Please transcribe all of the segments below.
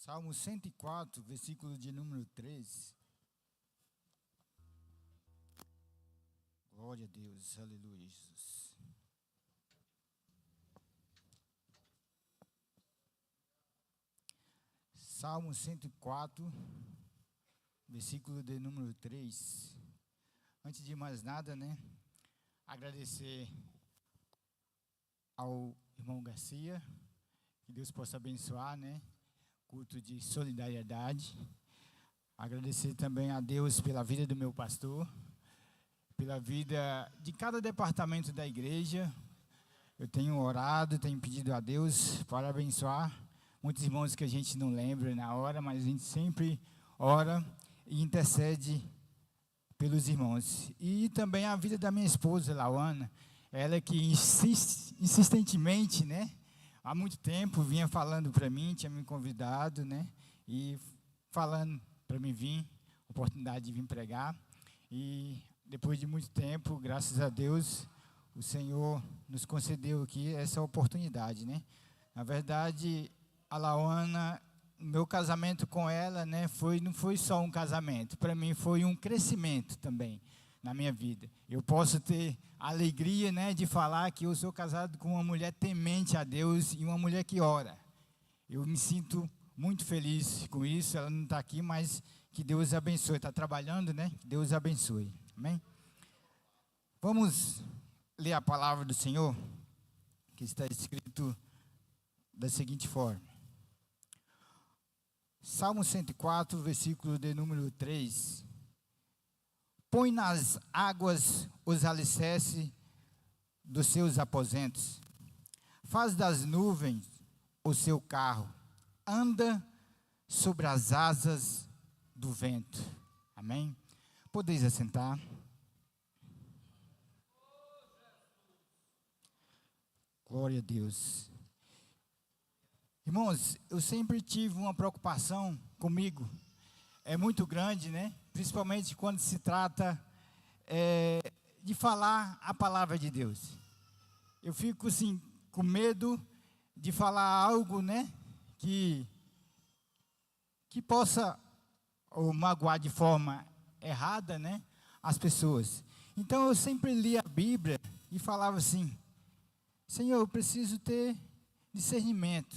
Salmo 104, versículo de número 3. Glória a Deus, aleluia, Jesus. Salmo 104, versículo de número 3. Antes de mais nada, agradecer ao irmão Garcia, que Deus possa abençoar, culto de solidariedade. Agradecer também a Deus pela vida do meu pastor, pela vida de cada departamento da igreja. Eu tenho orado, tenho pedido a Deus para abençoar muitos irmãos que a gente não lembra na hora, mas a gente sempre ora e intercede pelos irmãos. E também a vida da minha esposa, Lauana, ela que insistentemente, há muito tempo vinha falando para mim, tinha me convidado, e falando para mim vir, oportunidade de vir pregar. E depois de muito tempo, graças a Deus, o Senhor nos concedeu aqui essa oportunidade, Na verdade, a Lauana, meu casamento com ela, não foi só um casamento, para mim foi um crescimento também na minha vida. Eu posso ter a alegria, de falar que eu sou casado com uma mulher temente a Deus e uma mulher que ora. Eu me sinto muito feliz com isso. Ela não está aqui, mas que Deus abençoe. Está trabalhando, Que Deus abençoe. Amém? Vamos ler a palavra do Senhor, que está escrito da seguinte forma. Salmo 104, versículo de número 3. Põe nas águas os alicerces dos seus aposentos. Faz das nuvens o seu carro. Anda sobre as asas do vento. Amém? Podeis assentar. Glória a Deus. Irmãos, eu sempre tive uma preocupação comigo. É muito grande, Principalmente quando se trata de falar a palavra de Deus. Eu fico, assim, com medo de falar algo, que possa ou magoar de forma errada, as pessoas. Então, eu sempre lia a Bíblia e falava assim: Senhor, eu preciso ter discernimento.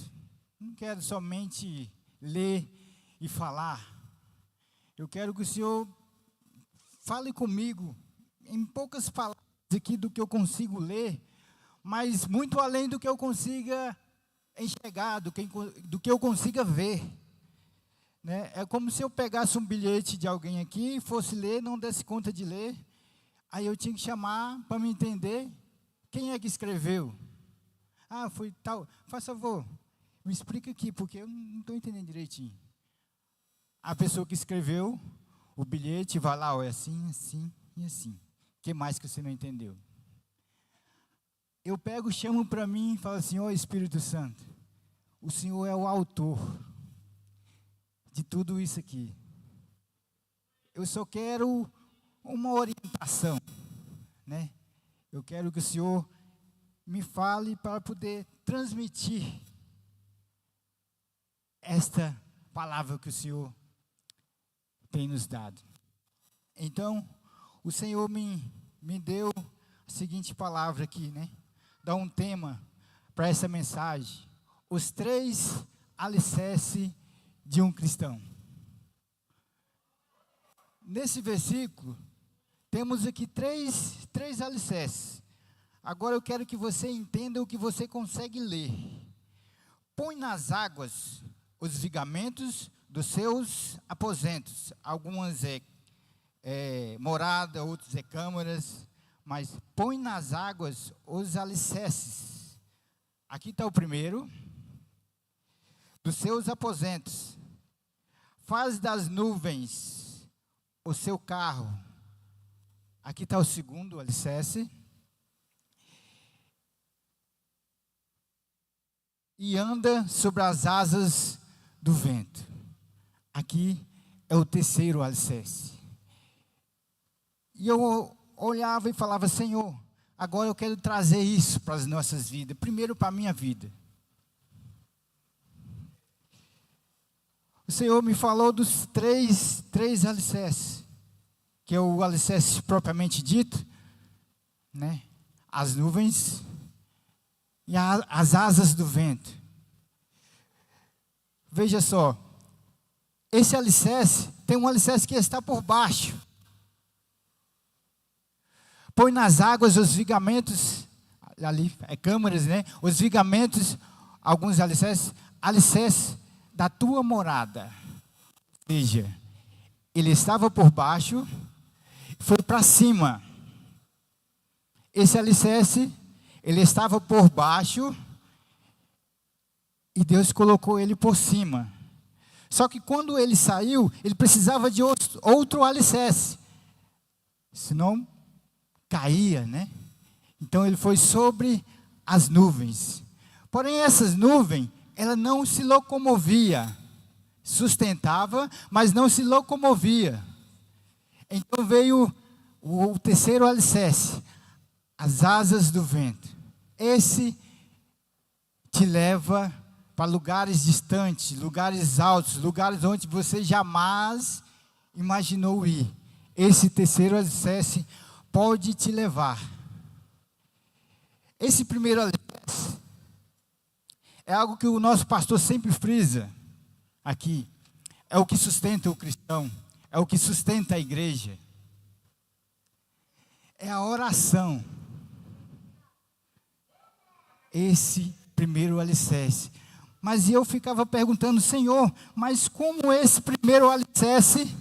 Não quero somente ler e falar. Eu quero que o Senhor fale comigo em poucas palavras aqui do que eu consigo ler, mas muito além do que eu consiga enxergar, do que eu consiga ver. É como se eu pegasse um bilhete de alguém aqui, fosse ler, não desse conta de ler, aí eu tinha que chamar para me entender quem é que escreveu. Ah, foi tal. Faz favor, me explica aqui, porque eu não estou entendendo direitinho. A pessoa que escreveu o bilhete vai lá, é assim, assim e assim. O que mais que você não entendeu? Eu pego, chamo para mim e falo assim: ó Espírito Santo, o Senhor é o autor de tudo isso aqui. Eu só quero uma orientação, Eu quero que o Senhor me fale para poder transmitir esta palavra que o Senhor tem nos dado. Então, o Senhor me deu a seguinte palavra aqui, Dá um tema para essa mensagem: os 3 alicerces de um cristão. Nesse versículo, temos aqui três alicerces. Agora eu quero que você entenda o que você consegue ler. Põe nas águas os vigamentos dos seus aposentos. Algumas morada, outros câmaras, mas põe nas águas os alicerces. Aqui está o primeiro. Dos seus aposentos. Faz das nuvens o seu carro. Aqui está o segundo alicerce. E anda sobre as asas do vento. Aqui é o terceiro alicerce. E eu olhava e falava: Senhor, agora eu quero trazer isso para as nossas vidas. Primeiro para a minha vida. o Senhor me falou dos três alicerces, que é o alicerce propriamente dito, né? As nuvens e as asas do vento. Veja só, esse alicerce, tem um alicerce que está por baixo. Põe nas águas os vigamentos, ali é câmaras, né? Os vigamentos, alguns alicerces da tua morada. Veja, ele estava por baixo, foi para cima. Esse alicerce, ele estava por baixo e Deus colocou ele por cima. Só que quando ele saiu, ele precisava de outro alicerce, senão caía, né? Então ele foi sobre as nuvens. Porém, essas nuvens, ela não se locomovia, sustentava, mas não se locomovia. Então veio o terceiro alicerce, as asas do vento. Esse te leva para lugares distantes, lugares altos, lugares onde você jamais imaginou ir. Esse terceiro alicerce pode te levar. Esse primeiro alicerce é algo que o nosso pastor sempre frisa aqui. É o que sustenta o cristão, é o que sustenta a igreja. É a oração. Esse primeiro alicerce. Mas eu ficava perguntando, Senhor, mas como esse primeiro alicerce,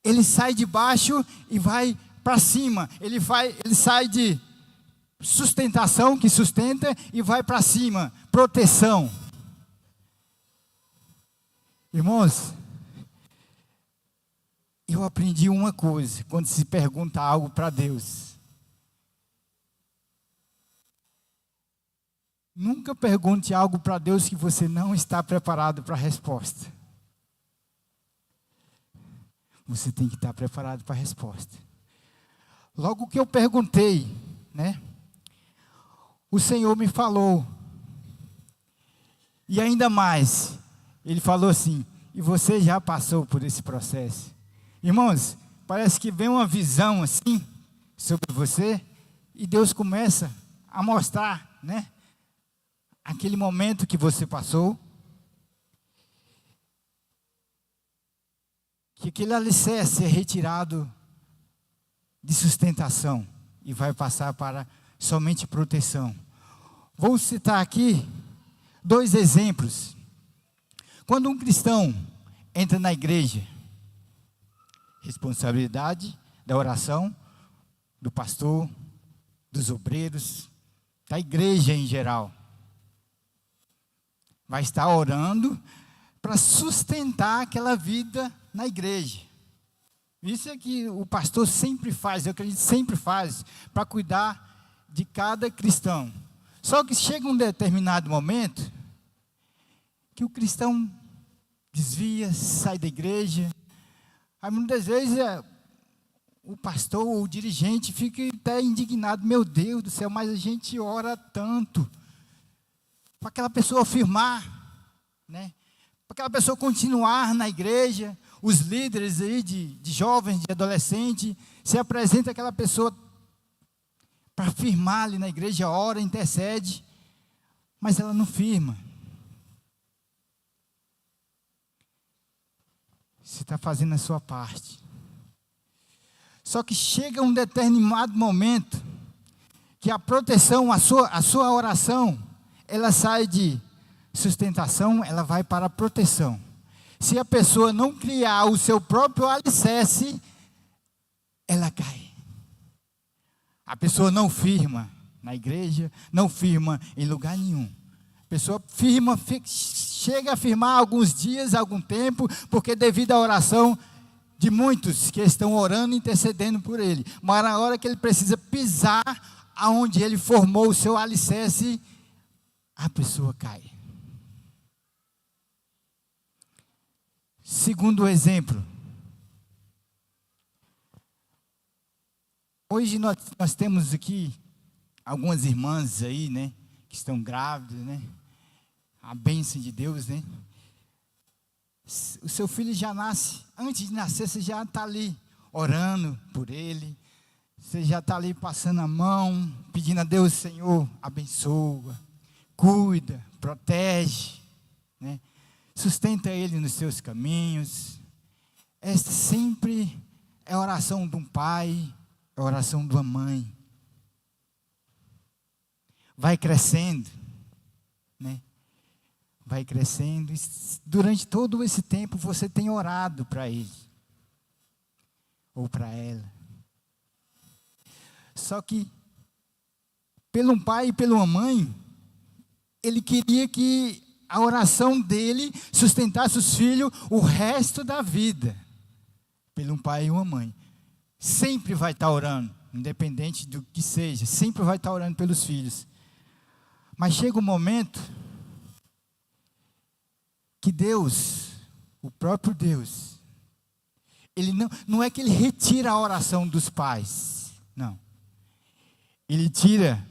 ele sai de baixo e vai para cima, ele sai de sustentação, que sustenta, e vai para cima, proteção. Irmãos, eu aprendi uma coisa, quando se pergunta algo para Deus. Nunca pergunte algo para Deus que você não está preparado para a resposta. Você tem que estar preparado para a resposta. Logo que eu perguntei, né? O Senhor me falou. E ainda mais, Ele falou assim, e você já passou por esse processo. Irmãos, parece que vem uma visão assim, sobre você, e Deus começa a mostrar, né? Aquele momento que você passou, que aquele alicerce é retirado de sustentação e vai passar para somente proteção. Vou citar aqui 2 exemplos. Quando um cristão entra na igreja, responsabilidade da oração, do pastor, dos obreiros, da igreja em geral. Vai estar orando para sustentar aquela vida na igreja. Isso é que o pastor sempre faz, eu acredito sempre faz, para cuidar de cada cristão. Só que chega um determinado momento que o cristão desvia, sai da igreja. Aí muitas vezes o pastor ou o dirigente fica até indignado. Meu Deus do céu, mas a gente ora tanto para aquela pessoa firmar, né? Para aquela pessoa continuar na igreja. Os líderes aí de jovens, de adolescentes, se apresenta aquela pessoa para firmar ali na igreja, ora, intercede, mas ela não firma. Você está fazendo a sua parte. Só que chega um determinado momento que a proteção, a sua oração, ela sai de sustentação, ela vai para a proteção. Se a pessoa não criar o seu próprio alicerce, ela cai. A pessoa não firma na igreja, não firma em lugar nenhum. A pessoa firma, chega a firmar alguns dias, algum tempo, porque devido à oração de muitos que estão orando e intercedendo por ele. Mas na hora que ele precisa pisar aonde ele formou o seu alicerce, a pessoa cai. Segundo exemplo. Hoje nós temos aqui algumas irmãs aí, né, que estão grávidas, né? A bênção de Deus, né? o seu filho já nasce, antes de nascer, você já está ali orando por ele, você já está ali passando a mão, pedindo a Deus, Senhor, abençoa, cuida, protege, né? Sustenta ele nos seus caminhos. Esta sempre é a oração de um pai, é a oração de uma mãe. Vai crescendo, né? Vai crescendo, e durante todo esse tempo você tem orado para ele, ou para ela. Só que, pelo um pai e pela uma mãe, ele queria que a oração dele sustentasse os filhos o resto da vida. Pelo um pai e uma mãe. Sempre vai estar orando, independente do que seja, sempre vai estar orando pelos filhos. Mas chega um momento que Deus, o próprio Deus, ele não é que ele retira a oração dos pais, não. Ele tira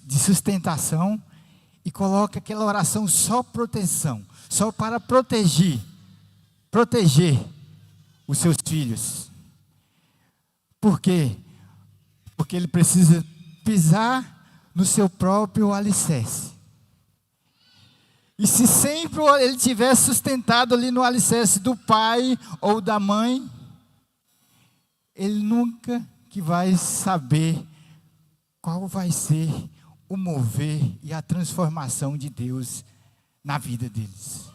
de sustentação e coloca aquela oração só proteção, só para proteger os seus filhos. Por quê? Porque ele precisa pisar no seu próprio alicerce. E se sempre ele tiver sustentado ali no alicerce do pai ou da mãe, ele nunca que vai saber qual vai ser o mover e a transformação de Deus na vida deles.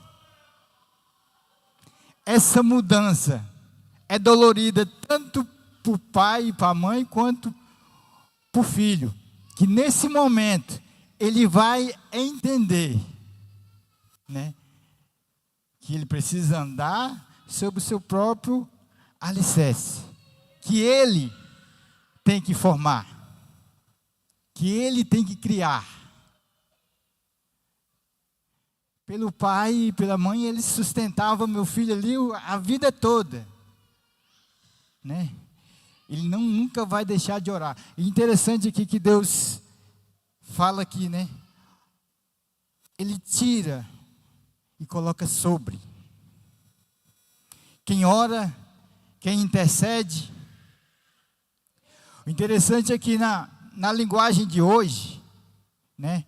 Essa mudança é dolorida tanto para o pai e para a mãe, quanto para o filho. Que nesse momento, ele vai entender, né, que ele precisa andar sobre o seu próprio alicerce. Que ele tem que formar. Que ele tem que criar. Pelo pai e pela mãe, ele sustentava meu filho ali a vida toda, né? Ele nunca vai deixar de orar. E interessante aqui que Deus fala aqui, né? Ele tira e coloca sobre. Quem ora, quem intercede. O interessante é que na linguagem de hoje, né?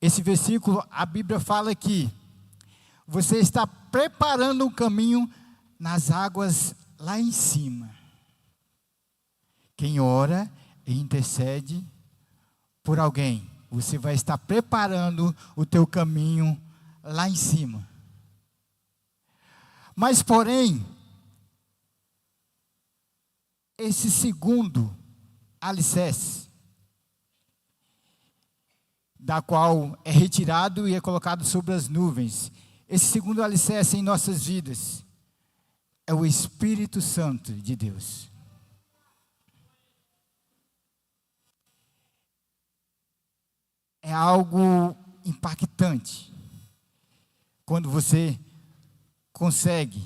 Esse versículo, a Bíblia fala que você está preparando um caminho nas águas lá em cima. Quem ora e intercede por alguém, você vai estar preparando o teu caminho lá em cima. Mas, porém, esse segundo alicerce, da qual é retirado e é colocado sobre as nuvens, esse segundo alicerce em nossas vidas, é o Espírito Santo de Deus. É algo impactante quando você consegue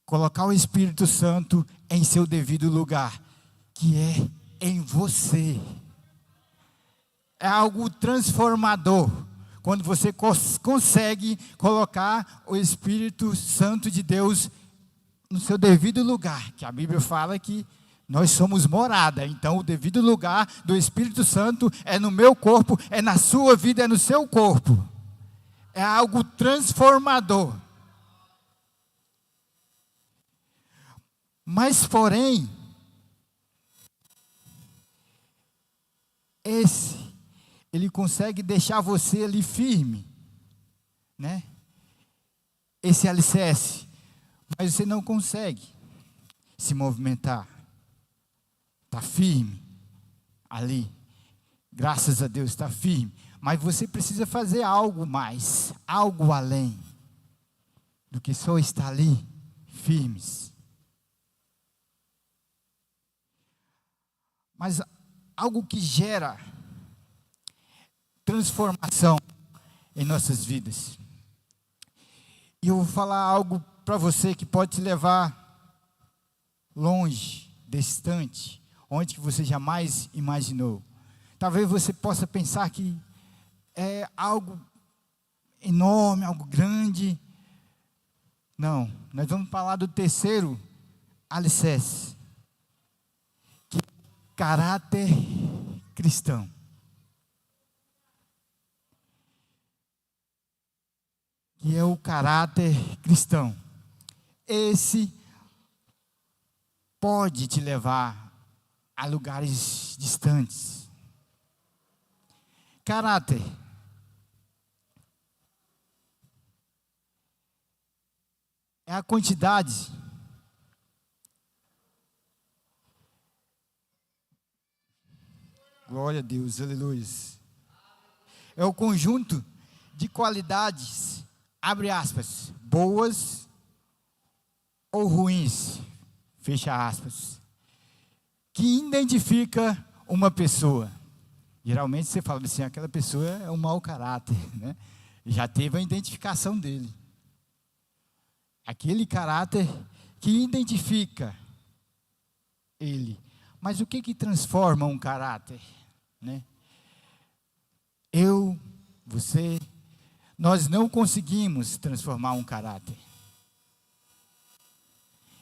colocar o Espírito Santo em seu devido lugar, que é em você. É algo transformador quando você consegue colocar o Espírito Santo de Deus no seu devido lugar, que a Bíblia fala que nós somos morada. Então o devido lugar do Espírito Santo é no meu corpo, é na sua vida, é no seu corpo. É algo transformador. Mas, porém, ele consegue deixar você ali firme, né? Esse alicerce. Mas você não consegue se movimentar. Está firme ali. Graças a Deus está firme. Mas você precisa fazer algo mais, algo além do que só estar ali firmes. Mas algo que gera transformação em nossas vidas. E eu vou falar algo para você que pode te levar longe, distante, onde que você jamais imaginou. Talvez você possa pensar que é algo enorme, algo grande, Não, nós vamos falar do terceiro alicerce, que é caráter cristão. Que é o caráter cristão. Esse pode te levar a lugares distantes. Caráter é a quantidade glória a Deus, aleluia. É o conjunto de qualidades, abre aspas, boas ou ruins, fecha aspas, que identifica uma pessoa. Geralmente você fala assim, aquela pessoa é um mau caráter, né? Já teve a identificação dele. Aquele caráter que identifica ele. Mas o que transforma um caráter, né? Eu, você, nós não conseguimos transformar um caráter.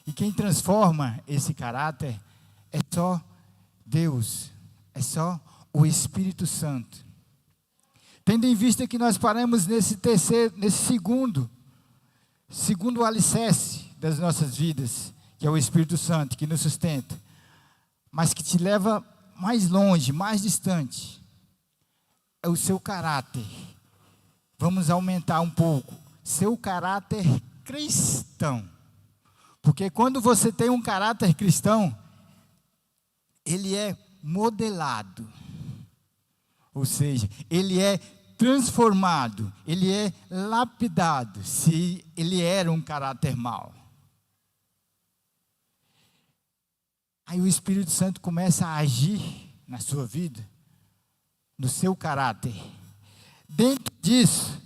E quem transforma esse caráter é só Deus, é só o Espírito Santo. Tendo em vista que nós paramos nesse segundo alicerce das nossas vidas, que é o Espírito Santo, que nos sustenta, mas que te leva mais longe, mais distante, é o seu caráter. Vamos aumentar um pouco, seu caráter cristão. Porque quando você tem um caráter cristão, ele é modelado. Ou seja, ele é transformado, ele é lapidado, se ele era um caráter mau. Aí o Espírito Santo começa a agir na sua vida, no seu caráter. Dentro disso,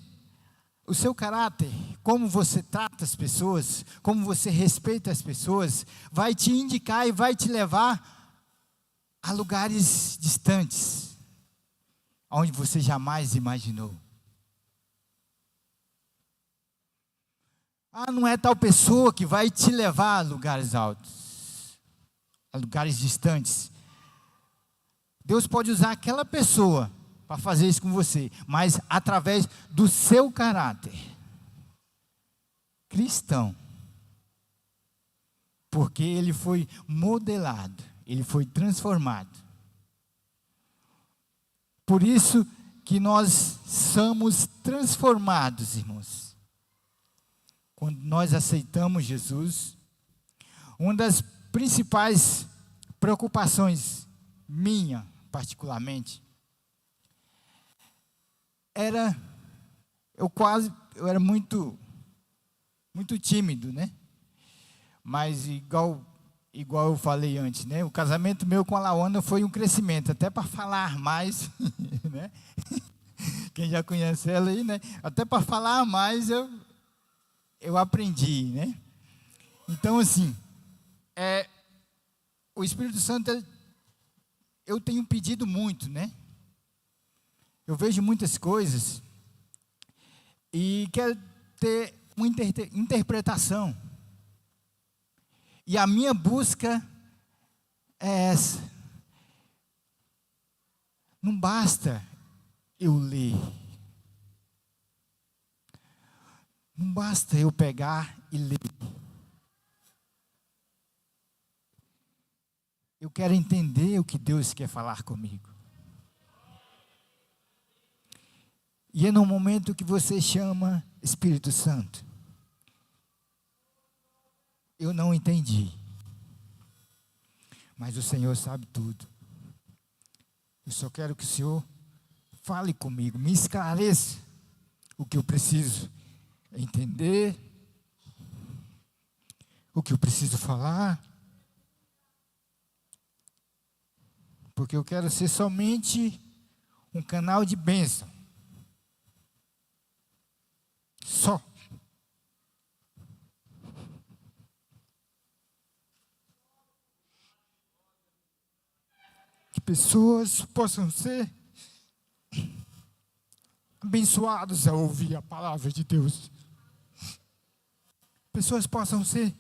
o seu caráter, como você trata as pessoas, como você respeita as pessoas, vai te indicar e vai te levar a lugares distantes, onde você jamais imaginou. Não é tal pessoa que vai te levar a lugares altos, a lugares distantes. Deus pode usar aquela pessoa para fazer isso com você, mas através do seu caráter cristão. Porque ele foi modelado, ele foi transformado. Por isso que nós somos transformados, irmãos. Quando nós aceitamos Jesus, uma das principais preocupações minha, particularmente, eu era muito tímido, né? Mas igual eu falei antes, né? O casamento meu com a Laona foi um crescimento, até para falar mais, né? Quem já conhece ela aí, né? Até para falar mais eu aprendi, né? Então, assim, o Espírito Santo, eu tenho pedido muito, né? Eu vejo muitas coisas e quero ter uma interpretação. E a minha busca é essa. Não basta eu ler. Não basta eu pegar e ler. Eu quero entender o que Deus quer falar comigo. E é no momento que você chama Espírito Santo. Eu não entendi. Mas o Senhor sabe tudo. Eu só quero que o Senhor fale comigo, me esclareça o que eu preciso entender, o que eu preciso falar. Porque eu quero ser somente um canal de bênção. Só. Que pessoas possam ser abençoadas ao ouvir a palavra de Deus. pessoas possam ser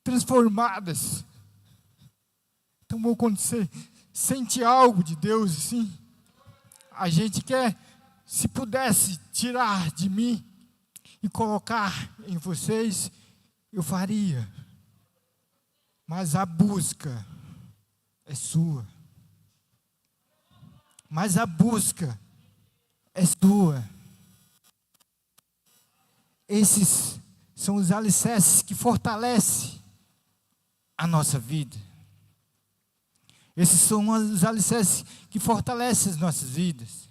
transformadas. Então, quando você sente algo de Deus, assim, a gente quer, se pudesse tirar de mim e colocar em vocês, eu faria. Mas a busca é sua. Mas a busca é sua. Esses são os alicerces que fortalecem a nossa vida. Esses são os alicerces que fortalecem as nossas vidas.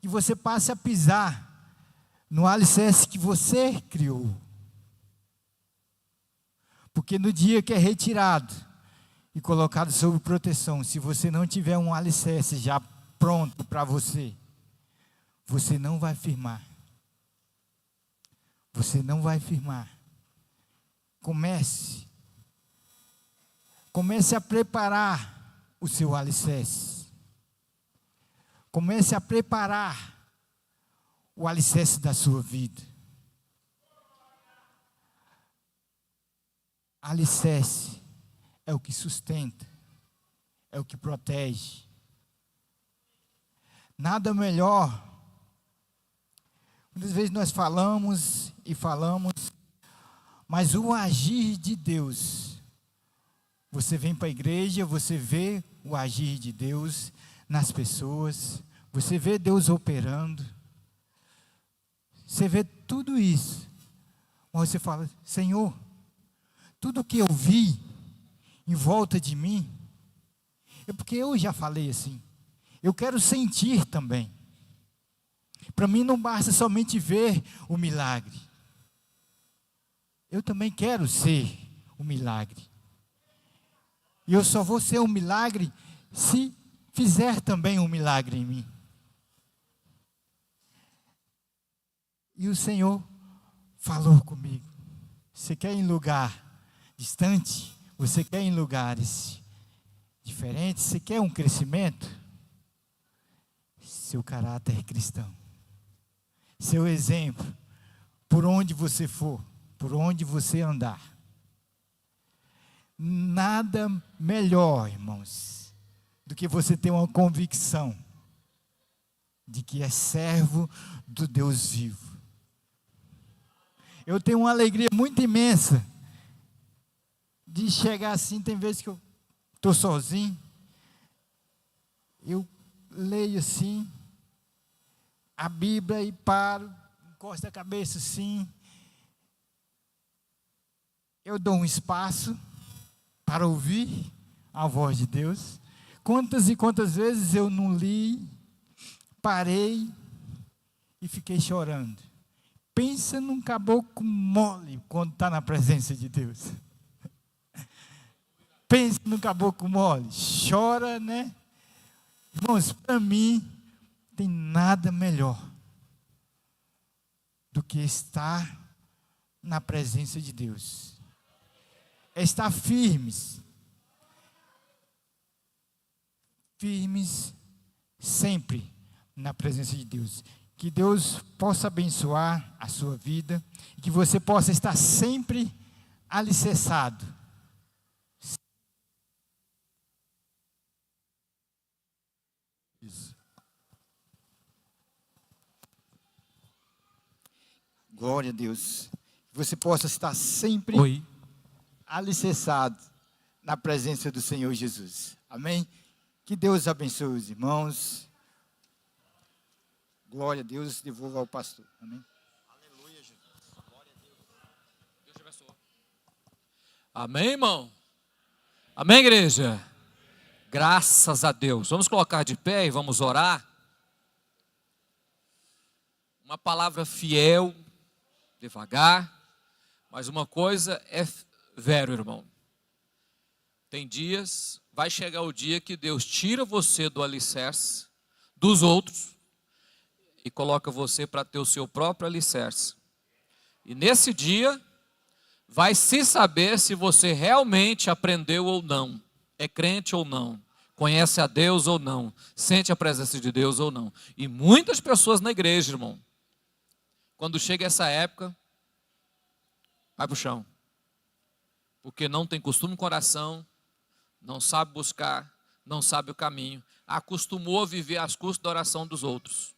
E você passe a pisar no alicerce que você criou. Porque no dia que é retirado e colocado sob proteção, se você não tiver um alicerce já pronto para você, você não vai firmar. Você não vai firmar. Comece a preparar o seu alicerce. Comece a preparar o alicerce da sua vida. Alicerce é o que sustenta, é o que protege. Nada melhor. Muitas vezes nós falamos e falamos, mas o agir de Deus, você vem para a igreja, você vê o agir de Deus nas pessoas, você vê Deus operando, você vê tudo isso, mas você fala: Senhor, tudo que eu vi em volta de mim, é porque eu já falei assim, eu quero sentir também. Para mim não basta somente ver o milagre, eu também quero ser o milagre. E eu só vou ser um milagre se fizer também um milagre em mim. E o Senhor falou comigo: você quer ir em lugar distante? Você quer ir em lugares diferentes? Você quer um crescimento? Seu caráter cristão, seu exemplo, por onde você for, por onde você andar. Nada melhor, irmãos, do que você ter uma convicção de que é servo do Deus vivo. Eu tenho uma alegria muito imensa de chegar assim. Tem vezes que eu estou sozinho, eu leio assim a Bíblia e paro, encosto a cabeça assim, eu dou um espaço para ouvir a voz de Deus. Quantas e quantas vezes eu não li, parei e fiquei chorando. Pensa num caboclo mole quando está na presença de Deus. Pensa num caboclo mole, chora, né? Irmãos, para mim, tem nada melhor do que estar na presença de Deus. É estar firmes. Firmes sempre na presença de Deus. Que Deus possa abençoar a sua vida e que você possa estar sempre alicerçado. Isso. Glória a Deus. Que você possa estar sempre alicerçado na presença do Senhor Jesus. Amém? Que Deus abençoe os irmãos. Glória a Deus, devolva ao pastor. Amém? Aleluia, Jesus. Glória a Deus. Deus te abençoe. Amém, irmão? Amém, igreja? Graças a Deus. Vamos colocar de pé e vamos orar. Uma palavra fiel, devagar, mas uma coisa é vero, irmão. Tem dias, vai chegar o dia que Deus tira você do alicerce dos outros e coloca você para ter o seu próprio alicerce. E nesse dia, vai se saber se você realmente aprendeu ou não, é crente ou não, conhece a Deus ou não, sente a presença de Deus ou não. E muitas pessoas na igreja, irmão, quando chega essa época, vai para o chão. Porque não tem costume no coração, não sabe buscar, não sabe o caminho, acostumou a viver às custas da oração dos outros,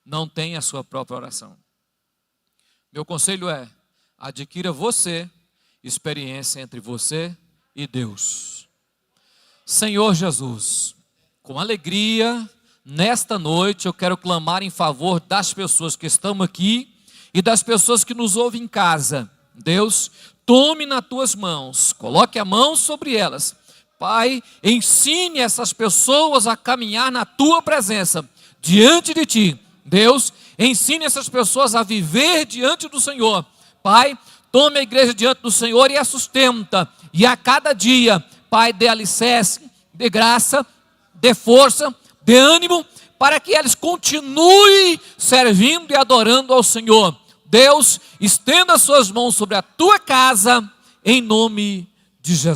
não tem a sua própria oração. Meu conselho é, adquira você experiência entre você e Deus. Senhor Jesus, com alegria, nesta noite eu quero clamar em favor das pessoas que estão aqui e das pessoas que nos ouvem em casa. Deus, tome nas tuas mãos, coloque a mão sobre elas. Pai, ensine essas pessoas a caminhar na tua presença, diante de ti. Deus, ensine essas pessoas a viver diante do Senhor. Pai, tome a igreja diante do Senhor e a sustenta. E a cada dia, Pai, dê alicerce, dê graça, dê força, dê ânimo, para que eles continuem servindo e adorando ao Senhor. Deus, estenda as suas mãos sobre a tua casa, em nome de Jesus.